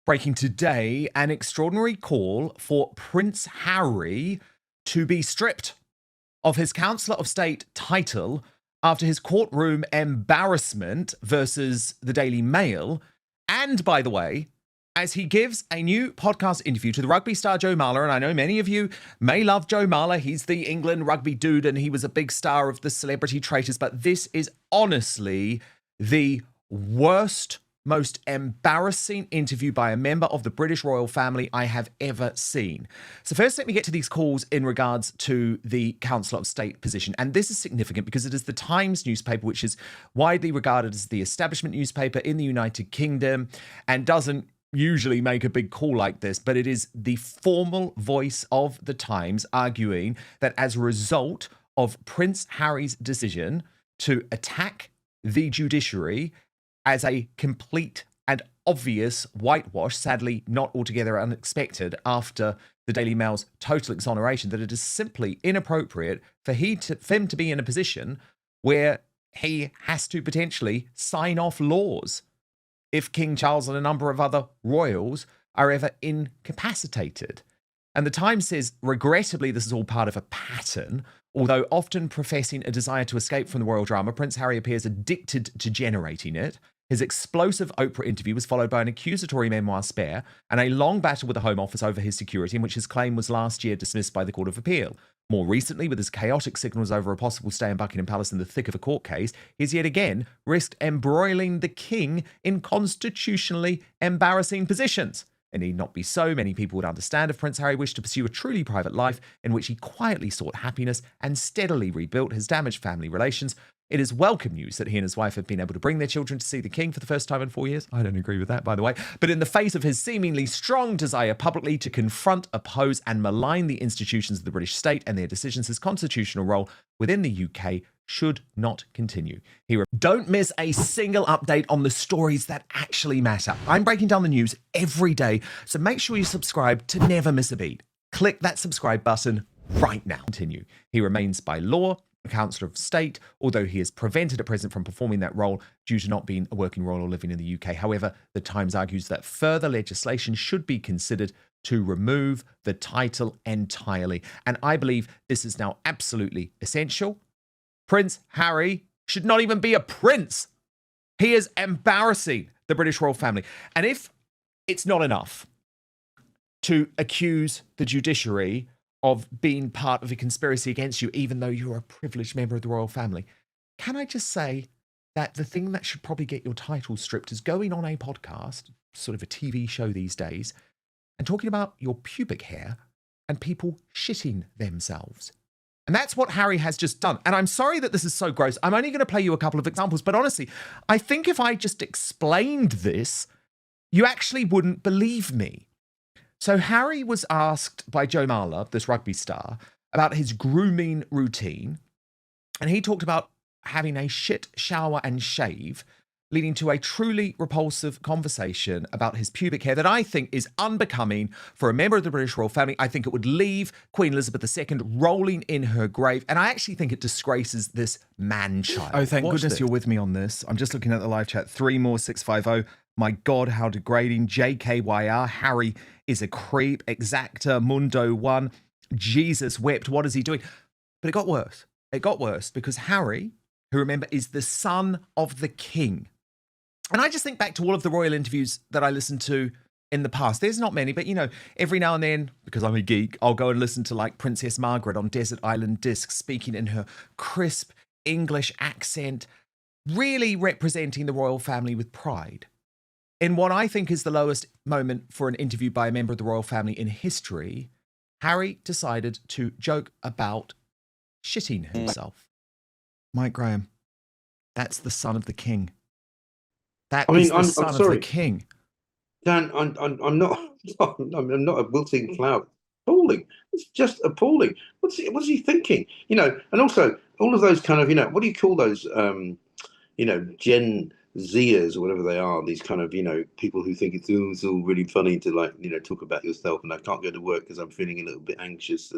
Breaking today, an extraordinary call for Prince Harry to be stripped of his Counselor of State title after his courtroom embarrassment versus the Daily Mail. And by the way, as he gives a new podcast interview to the rugby star Joe Marler, and I know many of you may love Joe Marler. He's the England rugby dude and he was a big star of the Celebrity Traitors, but this is honestly the worst, most embarrassing interview by a member of the British royal family I have ever seen. So first, let me get to these calls in regards to the Counselor of State position. And this is significant because it is the Times newspaper, which is widely regarded as the establishment newspaper in the United Kingdom and doesn't usually make a big call like this, but it is the formal voice of the Times arguing that as a result of Prince Harry's decision to attack the judiciary as a complete and obvious whitewash, sadly not altogether unexpected after the Daily Mail's total exoneration, that it is simply inappropriate for him to be in a position where he has to potentially sign off laws if King Charles and a number of other royals are ever incapacitated. And the Times says, regrettably, this is all part of a pattern. Although often professing a desire to escape from the royal drama, Prince Harry appears addicted to generating it. His explosive Oprah interview was followed by an accusatory memoir spare and a long battle with the Home Office over his security, in which his claim was last year dismissed by the Court of Appeal. More recently, with his chaotic signals over a possible stay in Buckingham Palace in the thick of a court case, he's yet again risked embroiling the king in constitutionally embarrassing positions. It need not be so. Many people would understand if Prince Harry wished to pursue a truly private life in which he quietly sought happiness and steadily rebuilt his damaged family relations. It is welcome news that he and his wife have been able to bring their children to see the king for the first time in 4 years. I don't agree with that, by the way. But in the face of his seemingly strong desire publicly to confront, oppose, and malign the institutions of the British state and their decisions, his constitutional role within the UK should not continue. Don't miss a single update on the stories that actually matter. I'm breaking down the news every day, so make sure you subscribe to never miss a beat. Click that subscribe button right now. Continue. He remains by law a Counselor of State, although he is prevented at present from performing that role due to not being a working royal or living in the UK. However, the Times argues that further legislation should be considered to remove the title entirely. And I believe this is now absolutely essential. Prince Harry should not even be a prince. He is embarrassing the British royal family. And if it's not enough to accuse the judiciary of being part of a conspiracy against you, even though you're a privileged member of the royal family, can I just say that the thing that should probably get your title stripped is going on a podcast, sort of a TV show these days, and talking about your pubic hair and people shitting themselves. And that's what Harry has just done. And I'm sorry that this is so gross. I'm only going to play you a couple of examples, but honestly, I think if I just explained this, you actually wouldn't believe me. So Harry was asked by Joe Marler, this rugby star, about his grooming routine. And he talked about having a shit shower and shave, leading to a truly repulsive conversation about his pubic hair that I think is unbecoming for a member of the British royal family. I think it would leave Queen Elizabeth II rolling in her grave. And I actually think it disgraces this man-child. Oh, thank goodness you're with me on this. I'm just looking at the live chat. 3 more 650. My God, how degrading. JKYR. Harry is a creep. Exacta. Mundo 1. Jesus wept. What is he doing? But it got worse. It got worse because Harry, who remember is the son of the king. And I just think back to all of the royal interviews that I listened to in the past. There's not many, but you know, every now and then, because I'm a geek, I'll go and listen to like Princess Margaret on Desert Island Discs, speaking in her crisp English accent, really representing the royal family with pride. In what I think is the lowest moment for an interview by a member of the royal family in history, Harry decided to joke about shitting himself. Mike Graham, that's the son of the king. That is the son of the king. Dan, I'm not a wilting flower. Appalling. It's just appalling. What's he thinking? You know, and also all of those kind of, you know, what do you call those, you know, Gen Zers or whatever they are, these kind of, you know, people who think it's all really funny to, like, you know, talk about yourself, and I can't go to work because I'm feeling a little bit anxious,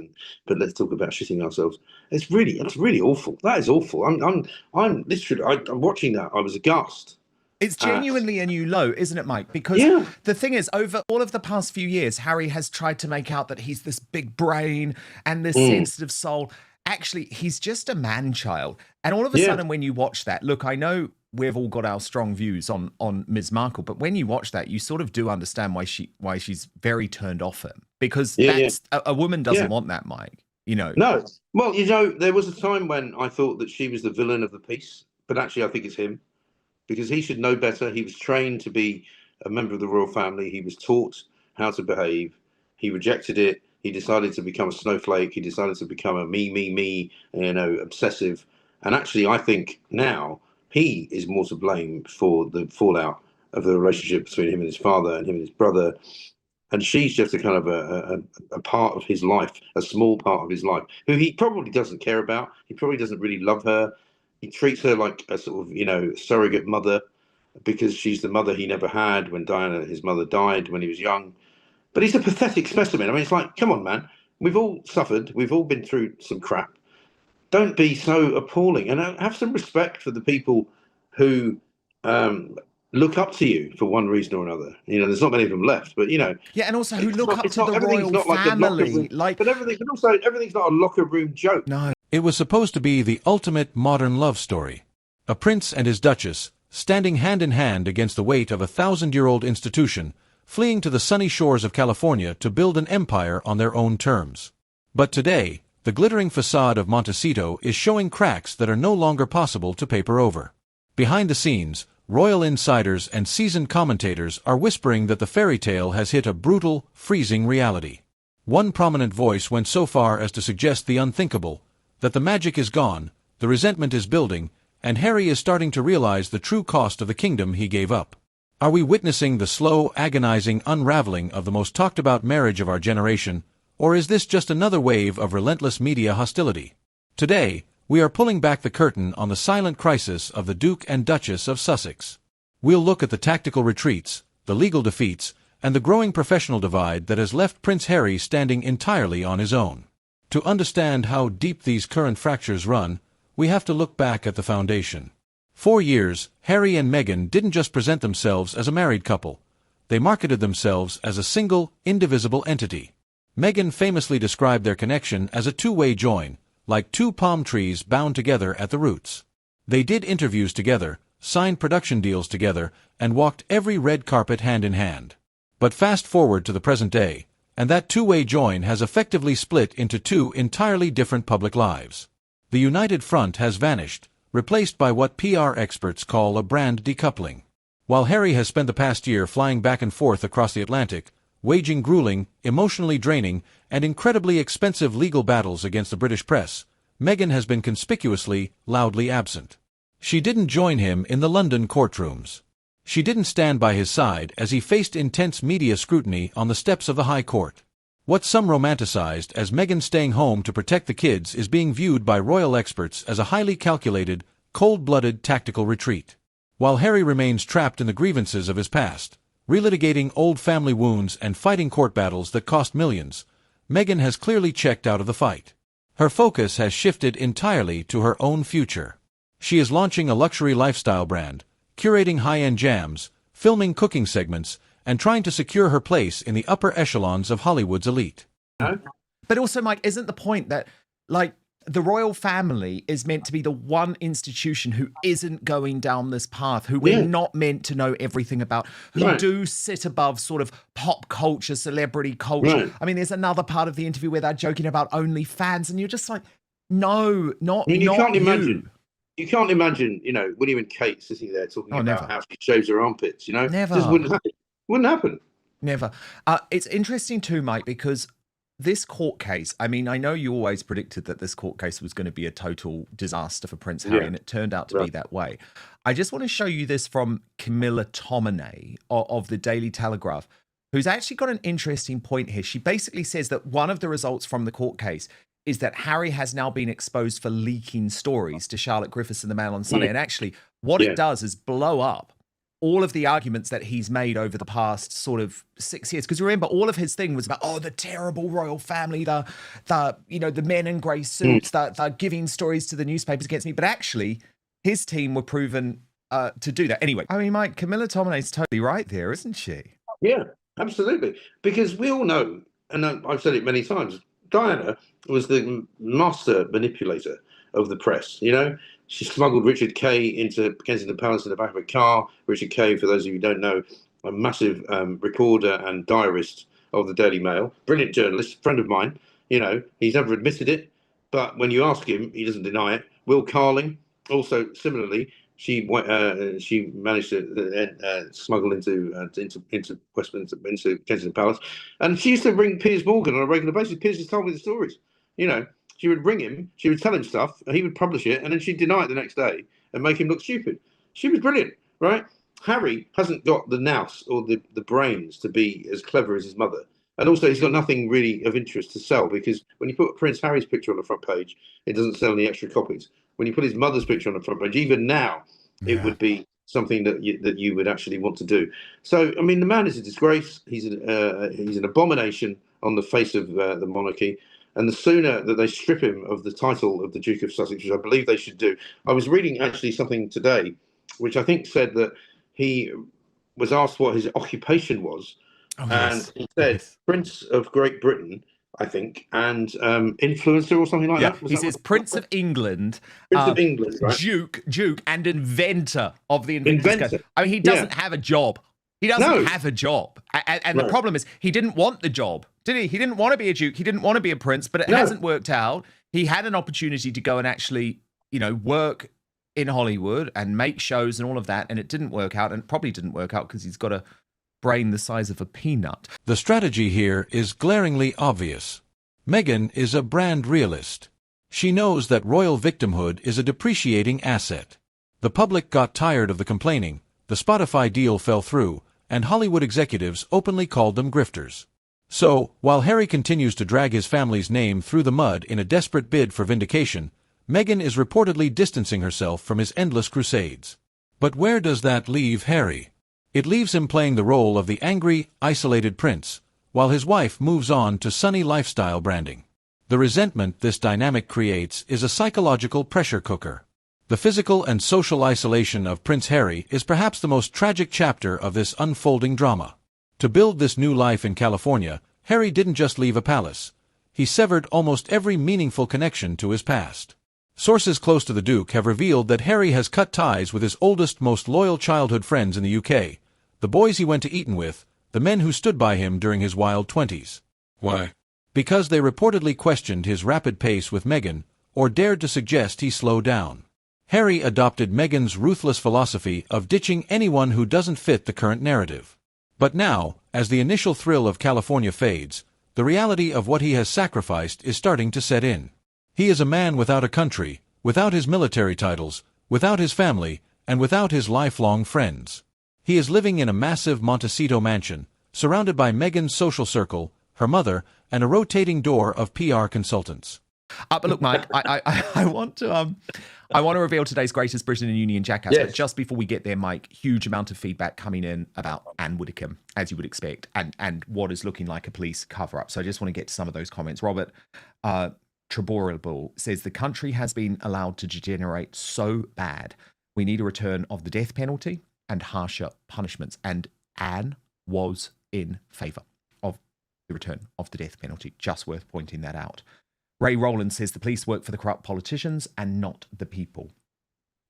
but let's talk about shitting ourselves. It's really awful. That is awful. I'm literally, I'm watching that. I was aghast. It's genuinely a new low, isn't it, Mike? Because the thing is, over all of the past few years, Harry has tried to make out that he's this big brain and this sensitive soul. Actually, he's just a man-child. And all of a sudden, when you watch that, look, I know we've all got our strong views on Ms. Markle, but when you watch that, you sort of do understand why she's very turned off him. Because a woman doesn't want that, Mike. You know. No. Well, you know, there was a time when I thought that she was the villain of the piece, but actually I think it's him. Because he should know better. He was trained to be a member of the royal family. He was taught how to behave. He rejected it. He decided to become a snowflake. He decided to become a me, you know, obsessive. And actually, I think now he is more to blame for the fallout of the relationship between him and his father and him and his brother. And she's just a kind of a part of his life, a small part of his life, who he probably doesn't care about. He probably doesn't really love her. He treats her like a sort of, you know, surrogate mother because she's the mother he never had when Diana, his mother, died when he was young. But he's a pathetic specimen. I mean, it's like, come on, man. We've all suffered. We've all been through some crap. Don't be so appalling. And have some respect for the people who look up to you for one reason or another. You know, there's not many of them left, but, you know. Yeah, and also who look up to the royal family. But everything's not a locker room joke. No. It was supposed to be the ultimate modern love story. A prince and his duchess, standing hand in hand against the weight of a 1,000-year-old institution, fleeing to the sunny shores of California to build an empire on their own terms. But today, the glittering facade of Montecito is showing cracks that are no longer possible to paper over. Behind the scenes, royal insiders and seasoned commentators are whispering that the fairy tale has hit a brutal, freezing reality. One prominent voice went so far as to suggest the unthinkable, that the magic is gone, the resentment is building, and Harry is starting to realize the true cost of the kingdom he gave up. Are we witnessing the slow, agonizing unraveling of the most talked-about marriage of our generation, or is this just another wave of relentless media hostility? Today, we are pulling back the curtain on the silent crisis of the Duke and Duchess of Sussex. We'll look at the tactical retreats, the legal defeats, and the growing professional divide that has left Prince Harry standing entirely on his own. To understand how deep these current fractures run, we have to look back at the foundation. For years, Harry and Meghan didn't just present themselves as a married couple. They marketed themselves as a single, indivisible entity. Meghan famously described their connection as a two-way join, like two palm trees bound together at the roots. They did interviews together, signed production deals together, and walked every red carpet hand in hand. But fast forward to the present day, and that two-way join has effectively split into two entirely different public lives. The united front has vanished, replaced by what PR experts call a brand decoupling. While Harry has spent the past year flying back and forth across the Atlantic, waging grueling, emotionally draining, and incredibly expensive legal battles against the British press, Meghan has been conspicuously, loudly absent. She didn't join him in the London courtrooms. She didn't stand by his side as he faced intense media scrutiny on the steps of the High Court. What some romanticized as Meghan staying home to protect the kids is being viewed by royal experts as a highly calculated, cold-blooded tactical retreat. While Harry remains trapped in the grievances of his past, relitigating old family wounds and fighting court battles that cost millions, Meghan has clearly checked out of the fight. Her focus has shifted entirely to her own future. She is launching a luxury lifestyle brand, curating high-end jams, filming cooking segments, and trying to secure her place in the upper echelons of Hollywood's elite. But also, Mike, isn't the point that, like, the royal family is meant to be the one institution who isn't going down this path, who we're not meant to know everything about, who do sit above sort of pop culture, celebrity culture. I mean, there's another part of the interview where they're joking about OnlyFans, and you're just like, no, not I mean, you can't imagine. you. You can't imagine, you know, William and Kate sitting there talking about never. how she shaves her armpits, you know? Never. It just wouldn't happen. Wouldn't happen. Never. It's interesting too, Mike, because this court case, I mean, I know you always predicted that this court case was going to be a total disaster for Prince Harry, and it turned out to be that way. I just want to show you this from Camilla Tominey of the Daily Telegraph, who's actually got an interesting point here. She basically says that one of the results from the court case is that Harry has now been exposed for leaking stories to Charlotte Griffiths in the Mail on Sunday. And actually, what it does is blow up all of the arguments that he's made over the past sort of 6 years. Because remember, all of his thing was about, the terrible royal family, the men in grey suits, the giving stories to the newspapers against me. But actually, his team were proven to do that. Anyway, I mean, Mike, Camilla Tominay's totally right there, isn't she? Yeah, absolutely. Because we all know, and I've said it many times, Diana was the master manipulator of the press. You know, she smuggled Richard Kay into Kensington Palace in the back of a car. Richard Kay, for those of you who don't know, a massive reporter and diarist of the Daily Mail, brilliant journalist, friend of mine. You know, he's never admitted it, but when you ask him, he doesn't deny it. Will Carling, also similarly, she managed to smuggle into Westminster, into Kensington Palace, and she used to ring Piers Morgan on a regular basis. Piers has told me the stories. You know, she would ring him, she would tell him stuff, and he would publish it, and then she'd deny it the next day and make him look stupid. She was brilliant, right? Harry hasn't got the nous or the brains to be as clever as his mother. And also, he's got nothing really of interest to sell, because when you put Prince Harry's picture on the front page, it doesn't sell any extra copies. When you put his mother's picture on the front page, even now, it would be something that you would actually want to do. So, I mean, the man is a disgrace. He's an abomination on the face of the monarchy. And the sooner that they strip him of the title of the Duke of Sussex, which I believe they should do. I was reading actually something today, which I think said that he was asked what his occupation was. And he said Prince of Great Britain, I think, and influencer or something like that. He says Prince of England, Prince of England, right? Duke, and inventor of the inventor. I mean, he doesn't have a job. He doesn't have a job, and the problem is he didn't want the job, did he? He didn't want to be a duke. He didn't want to be a prince, but it hasn't worked out. He had an opportunity to go and actually, work in Hollywood and make shows and all of that, and it didn't work out, and it probably didn't work out because he's got a brain the size of a peanut. The strategy here is glaringly obvious. Meghan is a brand realist. She knows that royal victimhood is a depreciating asset. The public got tired of the complaining, the Spotify deal fell through, and Hollywood executives openly called them grifters. So, while Harry continues to drag his family's name through the mud in a desperate bid for vindication, Meghan is reportedly distancing herself from his endless crusades. But where does that leave Harry? It leaves him playing the role of the angry, isolated prince, while his wife moves on to sunny lifestyle branding. The resentment this dynamic creates is a psychological pressure cooker. The physical and social isolation of Prince Harry is perhaps the most tragic chapter of this unfolding drama. To build this new life in California, Harry didn't just leave a palace. He severed almost every meaningful connection to his past. Sources close to the Duke have revealed that Harry has cut ties with his oldest, most loyal childhood friends in the UK, the boys he went to Eton with, the men who stood by him during his wild 20s. Why? Because they reportedly questioned his rapid pace with Meghan, or dared to suggest he slow down. Harry adopted Meghan's ruthless philosophy of ditching anyone who doesn't fit the current narrative. But now, as the initial thrill of California fades, the reality of what he has sacrificed is starting to set in. He is a man without a country, without his military titles, without his family, and without his lifelong friends. He is living in a massive Montecito mansion, surrounded by Meghan's social circle, her mother, and a rotating door of PR consultants. But look, Mike, I want to reveal today's greatest Britain and Union jackass. But just before we get there, Mike, huge amount of feedback coming in about Anne Widdecombe, as you would expect, and what is looking like a police cover-up. So I just want to get to some of those comments. Robert Treborable says the country has been allowed to degenerate so bad. We need a return of the death penalty and harsher punishments. And Anne was in favour of the return of the death penalty. Just worth pointing that out. Ray Rowland says the police work for the corrupt politicians and not the people.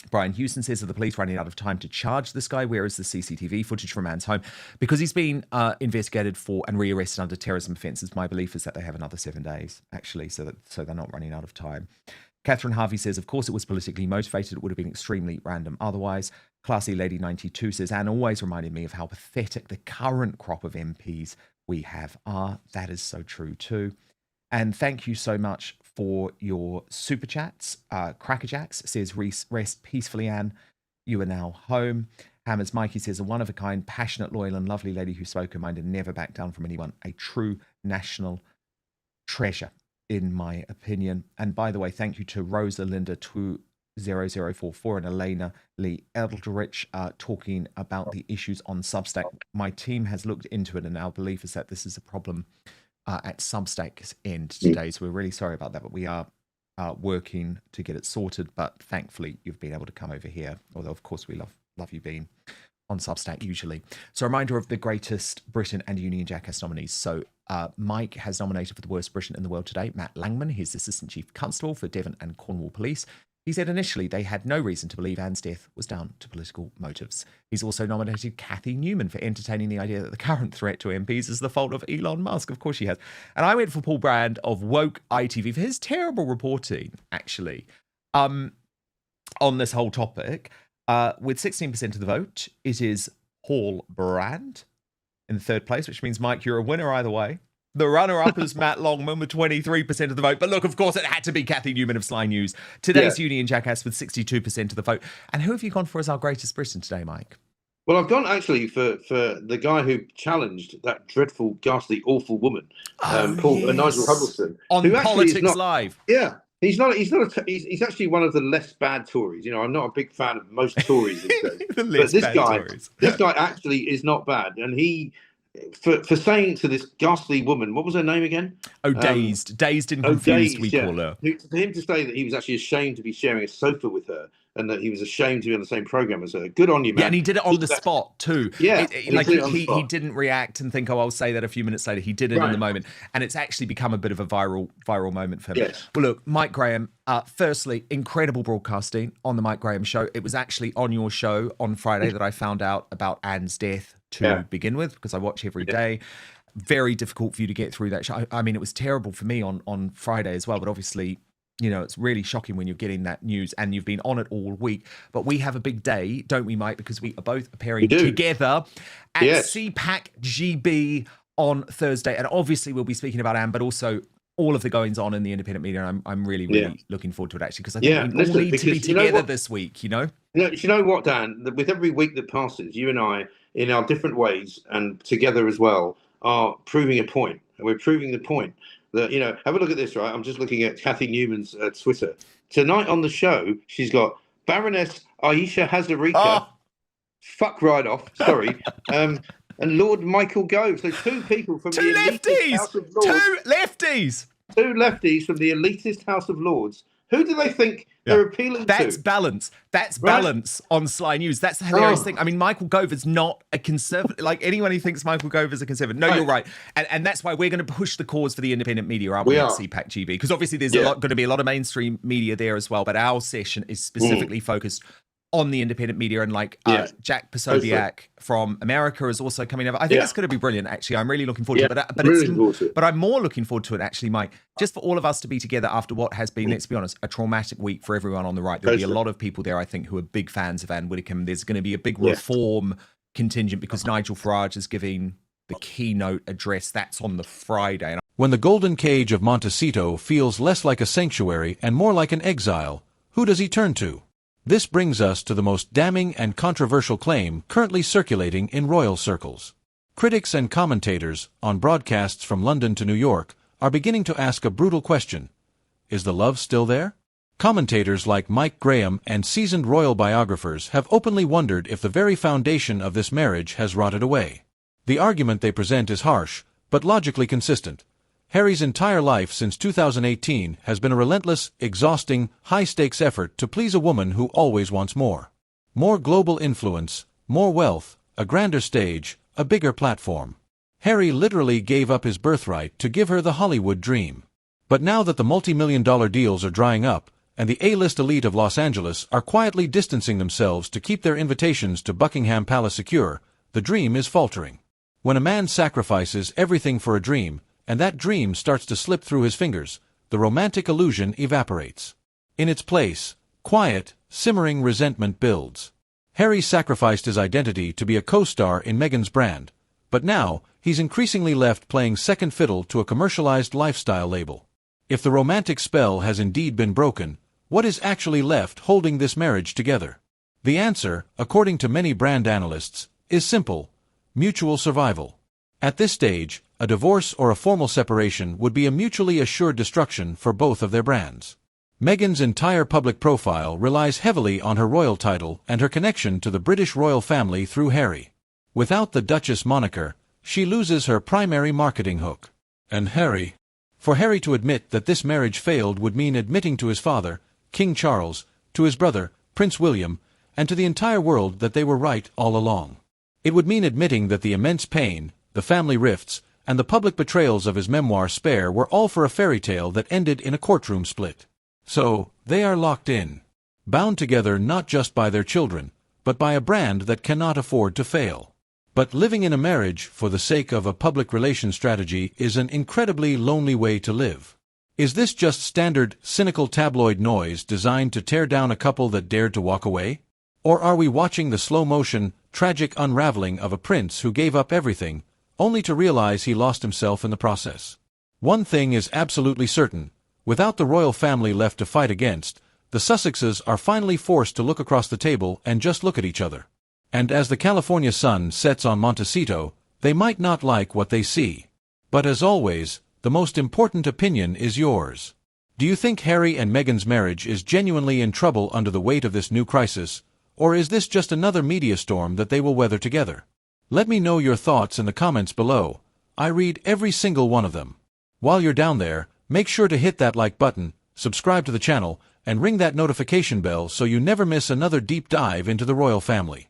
Brian Houston says, are the police running out of time to charge this guy? Where is the CCTV footage from Anne's home? Because he's been investigated for and rearrested under terrorism offences. My belief is that they have another 7 days, actually, so they're not running out of time. Catherine Harvey says, of course it was politically motivated. It would have been extremely random otherwise. Classy Lady 92 says, Anne always reminded me of how pathetic the current crop of MPs we have are. That is so true too. And thank you so much for your super chats. Crackerjacks says, rest peacefully, Anne. You are now home. Hammers Mikey says, a one-of-a-kind, passionate, loyal and lovely lady who spoke her mind and never backed down from anyone. A true national treasure, in my opinion. And by the way, thank you to Rosa Linda 20044 and Elena Lee Eldridge talking about the issues on Substack. My team has looked into it, and our belief is that this is a problem at Substack's end today. So we're really sorry about that, but we are working to get it sorted. But thankfully, you've been able to come over here. Although, of course, we love love you, Bean, on Substack usually. So a reminder of the greatest Britain and Union Jackass nominees. So Mike has nominated for the worst Briton in the world today, Matt Langman. He's the Assistant Chief Constable for Devon and Cornwall Police. He said initially they had no reason to believe Anne's death was down to political motives. He's also nominated Cathy Newman for entertaining the idea that the current threat to MPs is the fault of Elon Musk. Of course she has. And I went for Paul Brand of Woke ITV for his terrible reporting, actually, on this whole topic. With 16% of the vote, it is Paul Brand in the third place, which means, Mike, you're a winner either way. The runner-up is Matt Longman with 23% of the vote. But look, of course, it had to be Cathy Newman of Sly News. Today's Union Jackass with 62% of the vote. And who have you gone for as our greatest Briton today, Mike? Well, I've gone actually for the guy who challenged that dreadful, ghastly, awful woman, Nigel Huddleston, on who Politics Live. Yeah, he's he's actually one of the less bad Tories. You know, I'm not a big fan of most Tories these days, but this guy actually is not bad, and he. For saying to this ghastly woman, what was her name again? Dazed and confused, we call her. For him to say that he was actually ashamed to be sharing a sofa with her and that he was ashamed to be on the same program as her. Good on you, man. Yeah, and he did it on the spot too. Yeah, he didn't react and think, oh, I'll say that a few minutes later. He did it in the moment, and it's actually become a bit of a viral moment for him. Yes. Well, look, Mike Graham. Firstly, incredible broadcasting on the Mike Graham show. It was actually on your show on Friday that I found out about Anne's death to begin with, because I watch every day. Very difficult for you to get through that show. I mean, it was terrible for me on Friday as well, but obviously, you know, it's really shocking when you're getting that news and you've been on it all week. But we have a big day, don't we, Mike? Because we are both appearing together at CPAC GB on Thursday. And obviously we'll be speaking about Anne, but also all of the goings on in the independent media. And I'm really looking forward to it, actually, because I think we all need to be together this week, you know? You know what, Dan? With every week that passes, you and I, in our different ways and together as well, are proving a point. And we're proving the point that, you know, have a look at this, right? I'm just looking at Cathy Newman's Twitter. Tonight on the show, she's got Baroness Aisha Hazarika, fuck right off, sorry, and Lord Michael Gove. So two people from the elitist House of Lords. Two lefties! Two lefties from the elitist House of Lords. Who do they think they're appealing to? That's balance. That's balance on Sly News. That's the hilarious thing. I mean, Michael Gove is not a conservative. Like, anyone who thinks Michael Gove is a conservative. No, you're right. And that's why we're going to push the cause for the independent media, aren't we, at CPAC GB? Because obviously there's going to be a lot of mainstream media there as well. But our session is specifically focused on the independent media, and Jack Posobiec from America is also coming over. I think it's going to be brilliant, actually. I'm really looking forward to it. But I'm more looking forward to it, actually, Mike, just for all of us to be together after what has been, let's be honest, a traumatic week for everyone on the right. There'll be a lot of people there, I think, who are big fans of Anne Widdecombe. There's going to be a big reform contingent because Nigel Farage is giving the keynote address. That's on the Friday. When the golden cage of Montecito feels less like a sanctuary and more like an exile, who does he turn to? This brings us to the most damning and controversial claim currently circulating in royal circles. Critics and commentators, on broadcasts from London to New York, are beginning to ask a brutal question. Is the love still there? Commentators like Mike Graham and seasoned royal biographers have openly wondered if the very foundation of this marriage has rotted away. The argument they present is harsh, but logically consistent. Harry's entire life since 2018 has been a relentless, exhausting, high-stakes effort to please a woman who always wants more. More global influence, more wealth, a grander stage, a bigger platform. Harry literally gave up his birthright to give her the Hollywood dream. But now that the multi-million-dollar deals are drying up, and the A-list elite of Los Angeles are quietly distancing themselves to keep their invitations to Buckingham Palace secure, the dream is faltering. When a man sacrifices everything for a dream, and that dream starts to slip through his fingers, the romantic illusion evaporates. In its place, quiet, simmering resentment builds. Harry sacrificed his identity to be a co-star in Meghan's brand, but now he's increasingly left playing second fiddle to a commercialized lifestyle label. If the romantic spell has indeed been broken, what is actually left holding this marriage together? The answer, according to many brand analysts, is simple: mutual survival. At this stage, a divorce or a formal separation would be a mutually assured destruction for both of their brands. Meghan's entire public profile relies heavily on her royal title and her connection to the British royal family through Harry. Without the Duchess moniker, she loses her primary marketing hook. And Harry? For Harry to admit that this marriage failed would mean admitting to his father, King Charles, to his brother, Prince William, and to the entire world that they were right all along. It would mean admitting that the immense pain, the family rifts, and the public betrayals of his memoir Spare were all for a fairy tale that ended in a courtroom split. So, they are locked in. Bound together not just by their children, but by a brand that cannot afford to fail. But living in a marriage for the sake of a public relations strategy is an incredibly lonely way to live. Is this just standard, cynical tabloid noise designed to tear down a couple that dared to walk away? Or are we watching the slow-motion, tragic unraveling of a prince who gave up everything, only to realize he lost himself in the process? One thing is absolutely certain. Without the royal family left to fight against, the Sussexes are finally forced to look across the table and just look at each other. And as the California sun sets on Montecito, they might not like what they see. But as always, the most important opinion is yours. Do you think Harry and Meghan's marriage is genuinely in trouble under the weight of this new crisis, or is this just another media storm that they will weather together? Let me know your thoughts in the comments below. I read every single one of them. While you're down there, make sure to hit that like button, subscribe to the channel, and ring that notification bell so you never miss another deep dive into the royal family.